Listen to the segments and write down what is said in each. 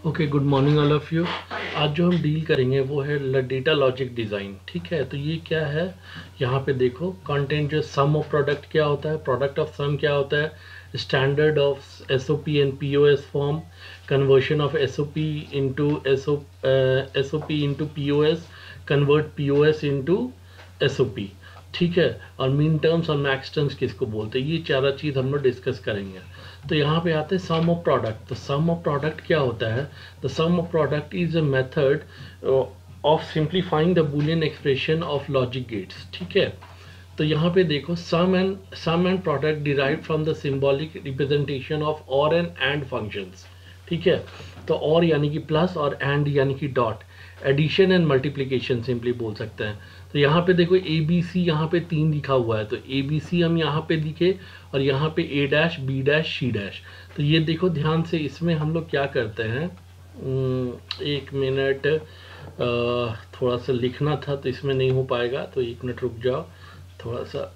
Okay, good morning all of you. आज जो हम डील करेंगे वो है डेटा लॉजिक डिज़ाइन। ठीक है, तो ये क्या है, यहाँ पे देखो कंटेंट जो सम ऑफ प्रोडक्ट क्या होता है, प्रोडक्ट ऑफ सम क्या होता है, standard of SOP and POS form, conversion of SOP into SOP into POS, convert POS into SOP. ठीक है, और मीन टर्म्स और मैक्स टर्म्स किसको बोलते हैं, ये चार चीज़ हम लोग डिस्कस करेंगे। तो यहाँ पे आते हैं सम ऑफ प्रोडक्ट। तो सम ऑफ प्रोडक्ट क्या होता है, the sum of product is a method of simplifying the Boolean expression of logic gates. ठीक है, तो यहाँ पे देखो sum and product derive from the symbolic representation of or and functions. ठीक है, तो और यानी कि प्लस और एंड यानी कि dot, addition and multiplication simply बोल सकते हैं। तो यहाँ पे देखो ए बी सी यहाँ पे 3 लिखा हुआ है, तो ए बी सी हम यहाँ पे लिखे और यहाँ पे A dash B dash C dash. तो ये देखो ध्यान से, इसमें हम लोग क्या करते हैं, एक मिनट, थोड़ा सा लिखना था तो इसमें नहीं हो पाएगा, तो एक मिनट रुक जाओ थोड़ा सा।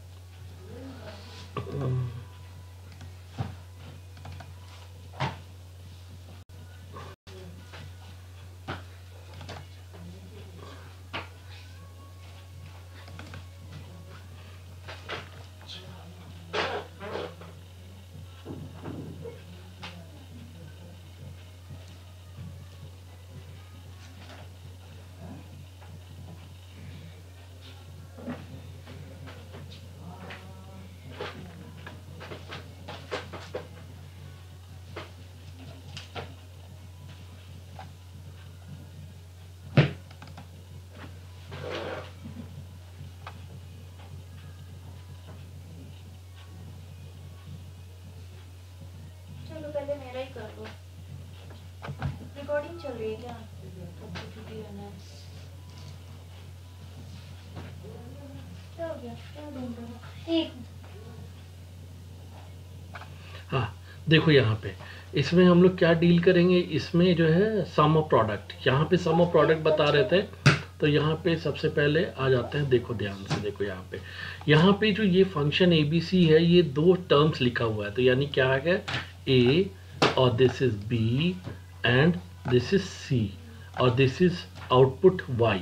चलो पहले मेरा ही कर लो, रिकॉर्डिंग चल रही है क्या? क्या हो गया, क्या ढूंढ रहे हो? एक हाँ देखो यहाँ पे, इसमें हम लोग क्या डील करेंगे, इसमें जो है सम ऑफ प्रोडक्ट, यहाँ पे सम ऑफ प्रोडक्ट बता रहे थे। तो यहाँ पे सबसे पहले आ जाते हैं, देखो ध्यान से देखो यहाँ पे जो ये फंक्शन ए बी सी है, ये 2 टर्म्स लिखा हुआ है। तो यानी क्या है, ए और this is B and this is C और this is output Y,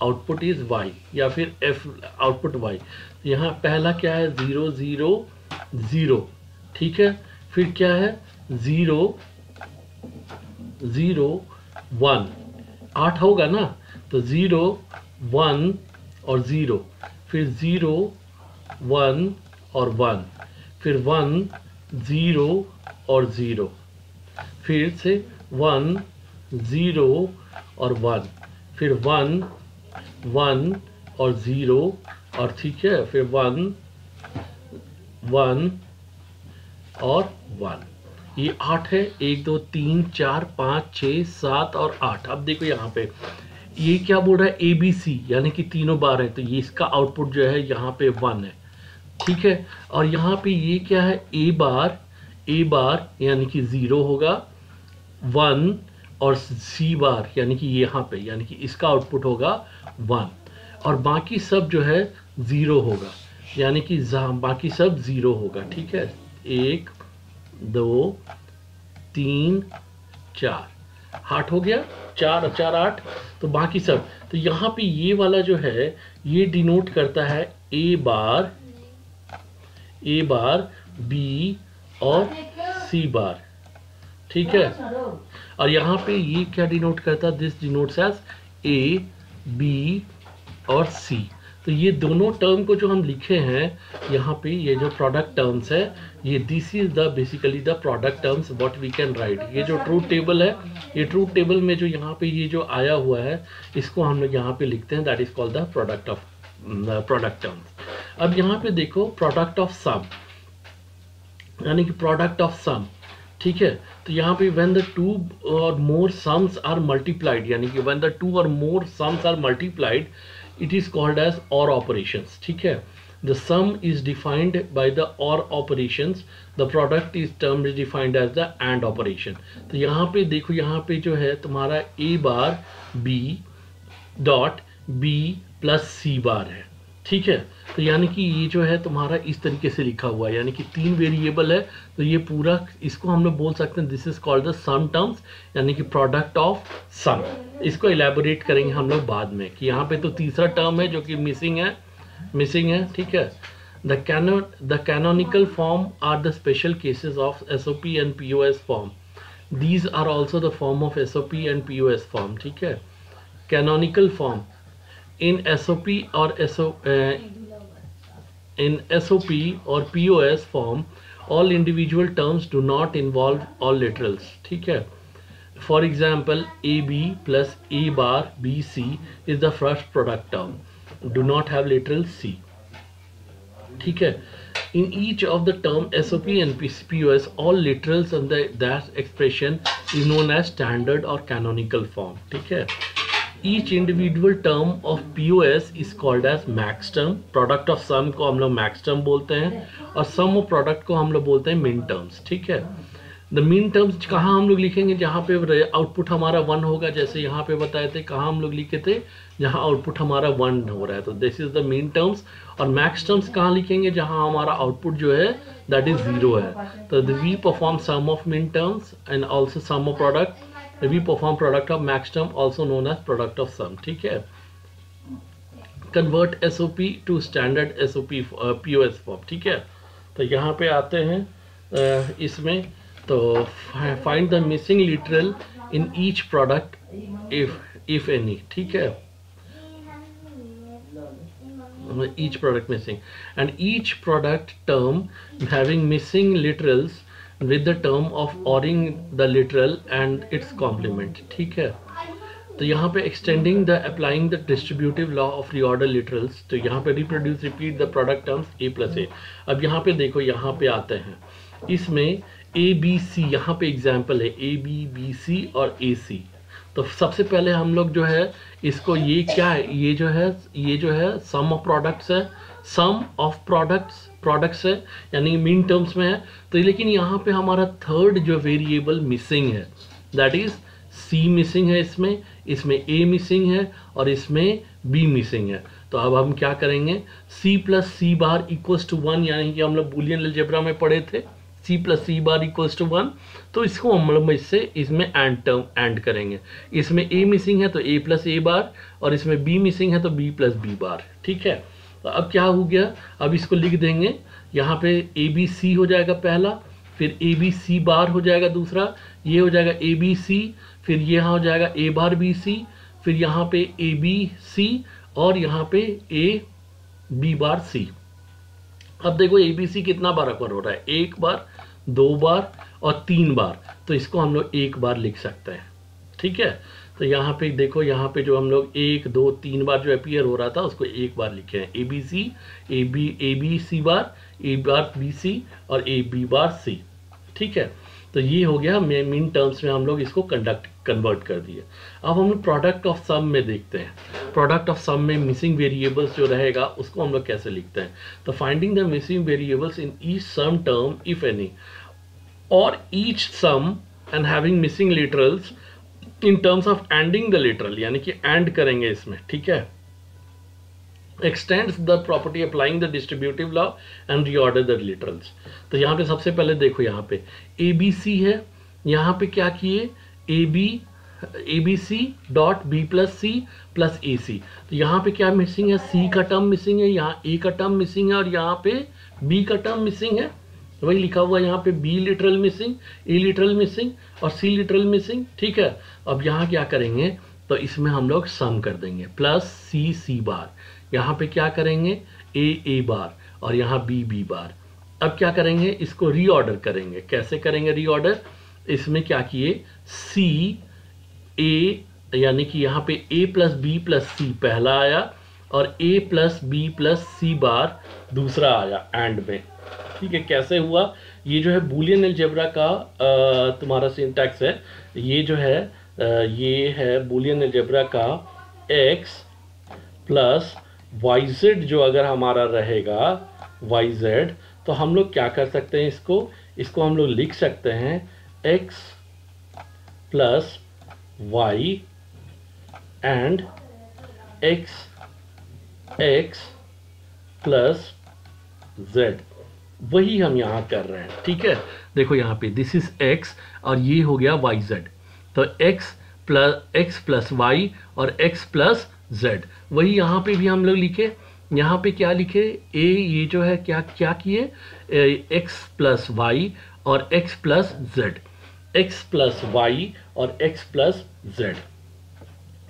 output is Y या फिर एफ आउटपुट वाई। यहाँ पहला क्या है, 0 0 0। ठीक है, फिर क्या है 0 0 1, 8 होगा ना, तो 0 1 और 0, फिर 0 1 और 1, फिर 1 0 और 0, फिर से 1 0 और 1, फिर 1 1 और 0, और ठीक है फिर 1 1 और 1। ये 8 है, 1 2 3 4 5 6 7 और 8। अब देखो यहाँ पे ये क्या बोल रहा है, ए बी सी यानी कि तीनों बार है, तो ये इसका आउटपुट जो है यहाँ पे 1 है। ठीक है, और यहाँ पे ये क्या है, ए बार यानी कि 0 होगा, 1 और सी बार यानी कि यहाँ पे यानी कि इसका आउटपुट होगा 1, और बाकी सब जो है 0 होगा, यानी कि बाकी सब 0 होगा। ठीक है, 1 2 3 4 8 हो गया, 4 और 4 8, तो बाकी सब। तो यहाँ पे ये वाला जो है ये डिनोट करता है ए बार बी और सी बार। ठीक है, और यहाँ पे ये क्या डिनोट करता है, this denotes as A B और सी। तो ये दोनों टर्म को जो हम लिखे हैं यहाँ पे, ये जो प्रोडक्ट टर्म्स है, ये this is the basically the product terms what we can write. ये जो ट्रूथ टेबल है, ये ट्रूथ टेबल में जो यहाँ पे ये जो आया हुआ है, इसको हम लोग यहाँ पे लिखते हैं, that is called the product of product terms. अब यहाँ पे देखो प्रोडक्ट ऑफ सम यानी कि प्रोडक्ट ऑफ सम। ठीक है, तो यहाँ पे when the 2 or more sums are multiplied, यानी कि when the 2 or more sums are multiplied, it is called as OR operations. ठीक है, the sum is defined by the OR operations, the product is term is defined as the AND operation. तो यहाँ पे देखो, यहाँ पे जो है तुम्हारा A bar B dot B plus C बार है। ठीक है। तो यानी कि ये जो है तुम्हारा इस तरीके से लिखा हुआ है, यानी कि 3 वेरिएबल है, तो ये पूरा इसको हम लोग बोल सकते हैं this is called the sum terms, यानी कि प्रोडक्ट ऑफ सम। इसको इलेबोरेट करेंगे हम लोग बाद में कि यहाँ पे तो तीसरा टर्म है जो कि मिसिंग है, ठीक है। The canonical form are the special cases of SOP and POS form, these are also the form of SOP and POS form, ठीक है। Canonical form in SOP or in SOP or POS form, all individual terms do not involve all literals, ठीक है। For example, AB plus A bar BC is the first product term, do not have literal C, ठीक है। In each of the term SOP and POS, all literals in that expression is known as standard or canonical form, ठीक है। Each individual term of POS is called as max term, product of sum को हम लोग max term बोलते हैं, और sum of product को हम लोग बोलते हैं min terms, ठीक है। द min terms कहाँ हम लोग लिखेंगे, जहाँ पे आउटपुट हमारा 1 होगा, जैसे यहाँ पे बताए थे कहाँ हम लोग लिखे थे, जहाँ आउटपुट हमारा 1 हो रहा है, तो this is the min terms। और max terms कहाँ लिखेंगे, जहाँ हमारा आउटपुट जो है दैट इज 0 है, तो we perform sum of min terms and also sum of product, we perform product of max term also known as product of sum, ठीक है। convert SOP to standard SOP POS form, ठीक है। तो यहाँ पे आते हैं इसमें, तो find the missing literal in each product if any, ठीक है। each product missing, and each product term having missing literals with the term of ORing the literal and its complement, ठीक है। तो यहाँ पे extending the applying the distributive law of reorder literals, तो यहाँ पे reproduce repeat the product terms A plus A। अब यहाँ पे देखो, यहाँ पे आते हैं इसमें ABC, यहाँ पे एग्जाम्पल है AB BC और AC। तो सबसे पहले हम लोग जो है इसको, ये क्या है, ये जो है सम ऑफ प्रोडक्ट्स है, सम ऑफ प्रोडक्ट्स है, यानी मीन टर्म्स में है। तो लेकिन यहाँ पे हमारा थर्ड जो वेरिएबल मिसिंग है, दैट इज C मिसिंग है, इसमें A मिसिंग है और इसमें B मिसिंग है। तो अब हम क्या करेंगे, C plus C bar equals to 1, यानी कि हम लोग बूलियन अलजेब्रा में पढ़े थे C plus C bar equals to 1, तो इसको हम लोग इसमें एंड करेंगे। इसमें A मिसिंग है तो A प्लस A बार, और इसमें B मिसिंग है तो B प्लस B बार, ठीक है। तो अब क्या हो गया, अब इसको लिख देंगे, यहाँ पे ABC हो जाएगा पहला, फिर ABC बार हो जाएगा दूसरा, ये हो जाएगा ABC, फिर यहाँ हो जाएगा A बार BC, फिर यहाँ पे ABC और यहाँ पे B बार C। अब देखो ABC कितना बार अकर हो रहा है, 1 बार 2 बार और 3 बार, तो इसको हम लोग 1 बार लिख सकते हैं, ठीक है। तो यहाँ पे देखो, यहाँ पे जो हम लोग 1 2 3 बार जो अपीयर हो रहा था उसको 1 बार लिखे हैं, ABC bar, A bar BC और AB बार C, ठीक है। तो ये हो गया मीन टर्म्स में हम लोग इसको कन्वर्ट कर दिए। अब हम लोग प्रोडक्ट ऑफ सम में देखते हैं। प्रोडक्ट ऑफ सम में मिसिंग वेरिएबल्स जो रहेगा उसको हम लोग कैसे लिखते हैं, तो finding the missing variables in each sum term if any, और each sum and having missing literals in terms of ANDing the literal, यानी कि एंड करेंगे इसमें, ठीक है। extends the property applying the distributive law and reorder the literals। तो यहाँ पे सबसे पहले देखो, यहाँ पे ABC है, यहाँ पे क्या किए, ABC dot B plus C plus AC। तो यहाँ पे क्या मिसिंग है, C का टर्म मिसिंग है, यहाँ A का टर्म मिसिंग है और यहाँ पे B का टर्म मिसिंग है, वही लिखा हुआ है यहाँ पे B literal missing, A literal missing और C लिटरल मिसिंग, ठीक है। अब यहाँ क्या करेंगे, तो इसमें हम लोग सम कर देंगे, प्लस C बार, यहाँ पे क्या करेंगे A बार और यहाँ B बार। अब क्या करेंगे, इसको रीऑर्डर करेंगे। कैसे करेंगे रीऑर्डर, इसमें क्या किए, C A, यानी कि यहाँ पे A plus B plus C पहला आया और A plus B plus C बार दूसरा आया एंड में, ठीक है। कैसे हुआ, ये जो है बूलियन अलजेब्रा का तुम्हारा सिंटैक्स है, ये जो है ये है बूलियन अलजेब्रा का x प्लस yz, जो अगर हमारा रहेगा yz, तो हम लोग क्या कर सकते हैं, इसको हम लोग लिख सकते हैं x plus y and x plus Z, वही हम यहाँ कर रहे हैं। ठीक है, देखो यहाँ पे दिस इज x और ये हो गया वाई जेड, तो x प्लस वाई और x प्लस जेड, वही यहाँ पे भी हम लोग लिखे। यहाँ पे क्या लिखे, a ये जो है क्या क्या किए, x प्लस वाई और x plus Z, x plus Y और x प्लस जेड,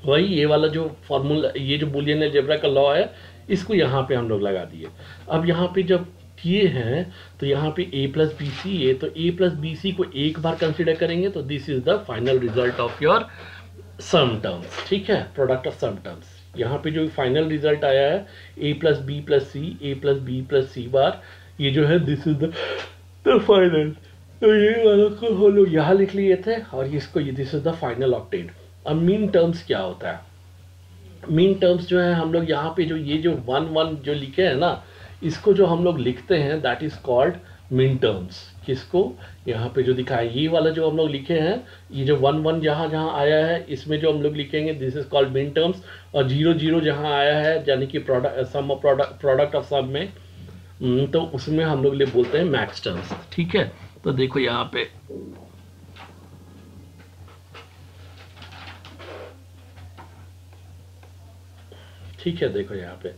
वही ये वाला जो फॉर्मूला, ये जो बूलियन अलजेब्रा का लॉ है, इसको यहाँ पे हम लोग लगा दिए। अब यहाँ पे जब किए हैं तो यहाँ पे a प्लस बी सी है, तो a प्लस बी सी को एक बार कंसिडर करेंगे, तो this is the final result of your sum terms. ठीक है, प्रोडक्ट ऑफ सम टर्म्स। यहाँ पे जो फाइनल रिजल्ट आया है a plus B plus C, a plus B plus C bar, ये जो है दिस इज द फाइनल। तो ये वाला को हम लोग यहाँ लिख लिए थे और इसको this is the final octet. अब मीन टर्म्स क्या होता है, मीन टर्म्स जो है हम लोग यहाँ पे जो ये जो 1 जो लिखे हैं ना, इसको जो हम लोग लिखते हैं that is called mean terms. किसको, यहाँ पे जो दिखा है ये वाला जो हम लोग लिखे हैं, ये जो 1 जहाँ जहाँ आया है इसमें जो हम लोग लिखेंगे this is called mean terms, और 0 जहाँ आया है यानी कि प्रोडक्ट ऑफ सम में, तो उसमें हम लोग बोलते हैं मैक्स टर्म्स। ठीक है, तो देखो यहाँ पे ठीक है, देखो यहाँ पे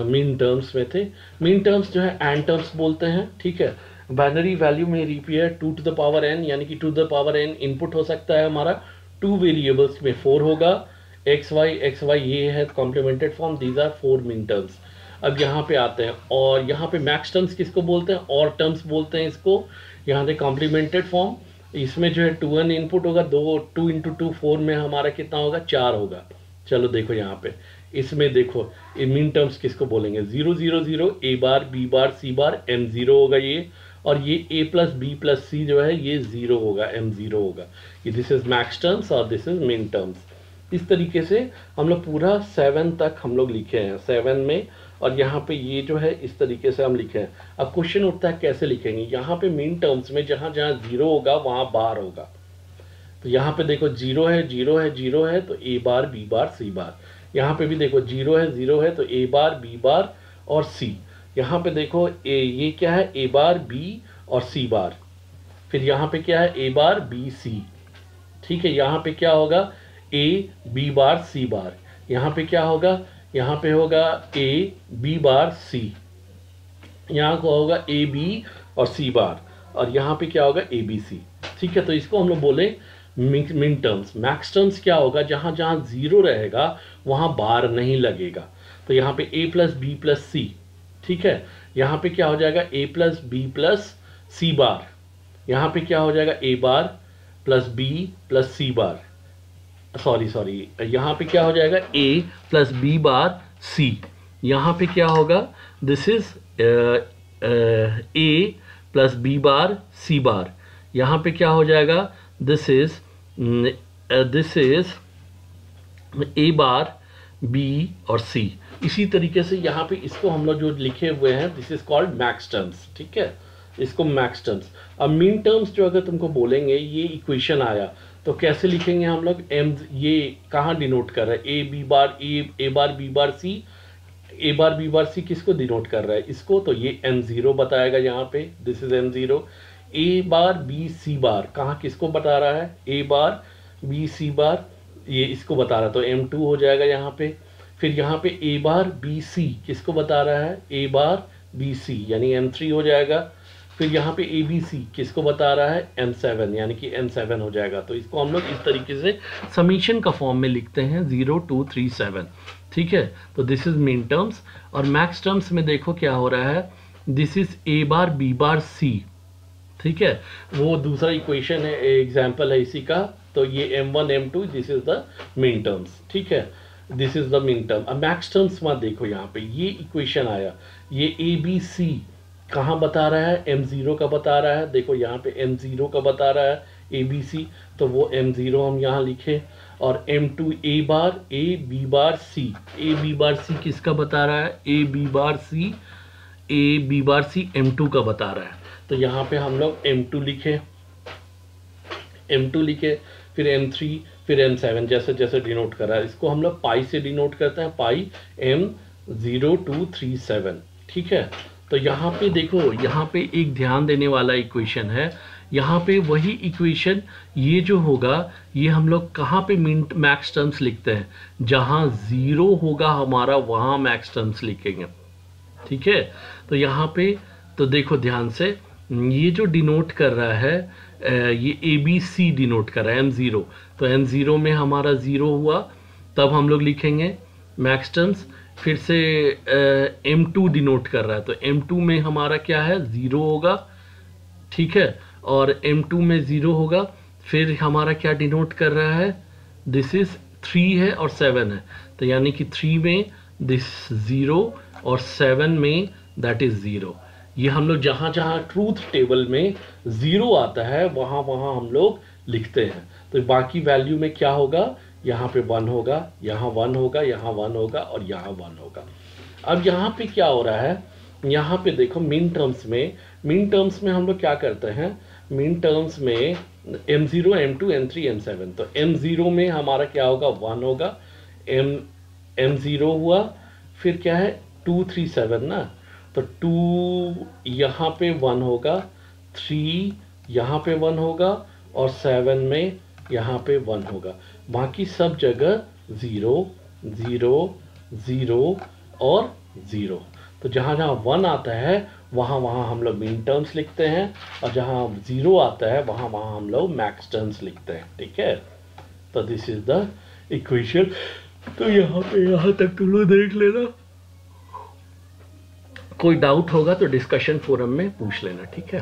मीन टर्म्स में थे। मीन टर्म्स जो है एन टर्म्स बोलते हैं। ठीक है, बाइनरी वैल्यू में repair 2 to the power n, यानी कि 2 to the power n input हो सकता है हमारा, 2 वेरिएबल्स में 4 होगा, एक्स वाई ये है complemented form, these are 4 min terms. अब यहाँ पे आते हैं, और यहाँ पे मैक्स टर्म्स किसको बोलते हैं, और टर्म्स बोलते हैं इसको। यहाँ पे कॉम्प्लीमेंटेड फॉर्म, इसमें जो है 2n इनपुट होगा, 2 into 2 4 में हमारा कितना होगा, 4 होगा। चलो देखो यहाँ पे इसमें देखो मीन टर्म्स किसको बोलेंगे, 0 0 0 a bar b bar c bar m0 होगा ये, और ये a plus b plus c जो है ये 0 होगा, m0 होगा। ये दिस इज मैक्स टर्म्स और दिस इज मीन टर्म्स। इस तरीके से हम लोग पूरा 7 तक हम लोग लिखे हैं 7 में, और यहाँ पे ये जो है इस तरीके से हम लिखे हैं। अब क्वेश्चन उठता है कैसे लिखेंगे, यहाँ पे मीन टर्म्स में जहाँ जहाँ 0 होगा वहाँ बार होगा। तो यहाँ पे देखो 0 है 0 है 0 है, तो a bar b bar c bar. यहाँ पे भी देखो 0 है 0 है, तो a बार b बार और c। यहाँ पे देखो ये क्या है, a बार b और c बार। फिर यहाँ पे क्या है, a बार b c। ठीक है, यहाँ पे क्या होगा, a b bar c bar. यहाँ पे क्या होगा, यहाँ पे होगा a b बार c, यहाँ को होगा a b और c बार, और यहाँ पे क्या होगा a b c। ठीक है, तो इसको हम लोग बोले मीन टर्म्स। मैक्स टर्म्स क्या होगा, जहाँ जहाँ 0 रहेगा वहाँ बार नहीं लगेगा। तो यहाँ पे a plus B plus C, ठीक है, यहाँ पे क्या हो जाएगा a plus B plus C bar, यहाँ पे क्या हो जाएगा a bar plus b plus C bar, sorry यहाँ पे क्या हो जाएगा a plus b bar c। यहाँ पे क्या होगा, this is a plus b bar c bar. यहाँ पे क्या हो जाएगा, this is a bar b और c। इसी तरीके से यहाँ पे इसको हम लोग जो लिखे हुए हैं this is called max terms. ठीक है, इसको मैक्स टर्म्स। अब मीन टर्म्स जो अगर तुमको बोलेंगे ये इक्वेशन आया तो कैसे लिखेंगे हम लोग, m ये कहाँ डिनोट कर रहा है, a b bar b bar c, a bar b bar c किसको डिनोट कर रहा है, इसको। तो ये m0 बताएगा यहाँ पे, this is m0। a bar b c बार कहाँ किसको बता रहा है, a बार b c बार, ये इसको बता रहा है, तो m2 हो जाएगा यहाँ पे। फिर यहाँ पे a बार b c किसको बता रहा है, a बार b c यानी m3 हो जाएगा। फिर यहाँ पे a b c किसको बता रहा है, m7 यानी कि m7 हो जाएगा। तो इसको हम लोग इस तरीके से समीशन का फॉर्म में लिखते हैं 0 2 3 7। ठीक है, तो दिस इज मीन टर्म्स। और मैक्स टर्म्स में देखो क्या हो रहा है, this is a bar b bar c। ठीक है, वो दूसरा इक्वेशन है, एग्जाम्पल है इसी का। तो ये m1 m2 this is the mean terms. ठीक है, this is the mean term. अब मैक्स टर्म्स में देखो यहाँ पे ये इक्वेशन आया, ये ए बी सी कहाँ बता रहा है, m0 का बता रहा है। देखो यहाँ पे m0 का बता रहा है ए बी सी, तो वो m0 हम यहाँ लिखे। और m2 a b bar c, a b bar c किसका बता रहा है, a b bar c m2 का बता रहा है। तो यहाँ पे हम लोग m2 लिखे, फिर m3, फिर m7 जैसे जैसे डिनोट कर रहा है। इसको हम लोग पाई से डिनोट करते हैं, पाई m0237। ठीक है। तो यहाँ पे देखो, यहाँ पे एक ध्यान देने वाला इक्वेशन है, यहाँ पे वही इक्वेशन ये जो होगा ये हम लोग कहाँ पे मैक्स टर्म्स लिखते हैं, जहाँ जीरो होगा हमारा वहाँ मैक्स टर्म्स लिखेंगे, ठीक है। तो यहाँ पे तो देखो ध्यान से, ये जो डिनोट कर रहा है ये ए बी सी डिनोट कर रहा है M0, तो M0 में हमारा ज़ीरो हुआ, तब हम लोग लिखेंगे मैक्स टर्म्स। फिर से M2 डिनोट कर रहा है, तो M2 में हमारा क्या है, ज़ीरो होगा, ठीक है। और M2 में ज़ीरो होगा, फिर हमारा क्या डिनोट कर रहा है, दिस इज 3 है और 7 है, तो यानी कि 3 में दिस ज़ीरो और 7 में दैट इज ज़ीरो। ये हम लोग जहाँ जहाँ ट्रूथ टेबल में ज़ीरो आता है वहाँ वहाँ हम लोग लिखते हैं। तो बाकी वैल्यू में क्या होगा, यहाँ पे 1 होगा, यहाँ 1 होगा, यहाँ 1 होगा और यहाँ 1 होगा। अब यहाँ पे क्या हो रहा है, यहाँ पे देखो मिन टर्म्स में हम लोग क्या करते हैं, मिन टर्म्स में M0 M2 M3 M7, तो M0 में हमारा क्या होगा, 1 होगा, M0 हुआ, फिर क्या है 2 3 7 ना, तो 2 यहाँ पे 1 होगा, 3 यहाँ पे 1 होगा और 7 में यहाँ पे 1 होगा। बाकी सब जगह 0 0 0 और 0। तो जहाँ जहाँ 1 आता है वहाँ वहाँ हम लोग मिन टर्म्स लिखते हैं, और जहाँ 0 आता है वहाँ वहाँ हम लोग मैक्स टर्म्स लिखते हैं, ठीक है। तो दिस इज द इक्वेशन। तो यहाँ तक तुम लोग देख लेना, कोई डाउट होगा तो डिस्कशन फोरम में पूछ लेना, ठीक है।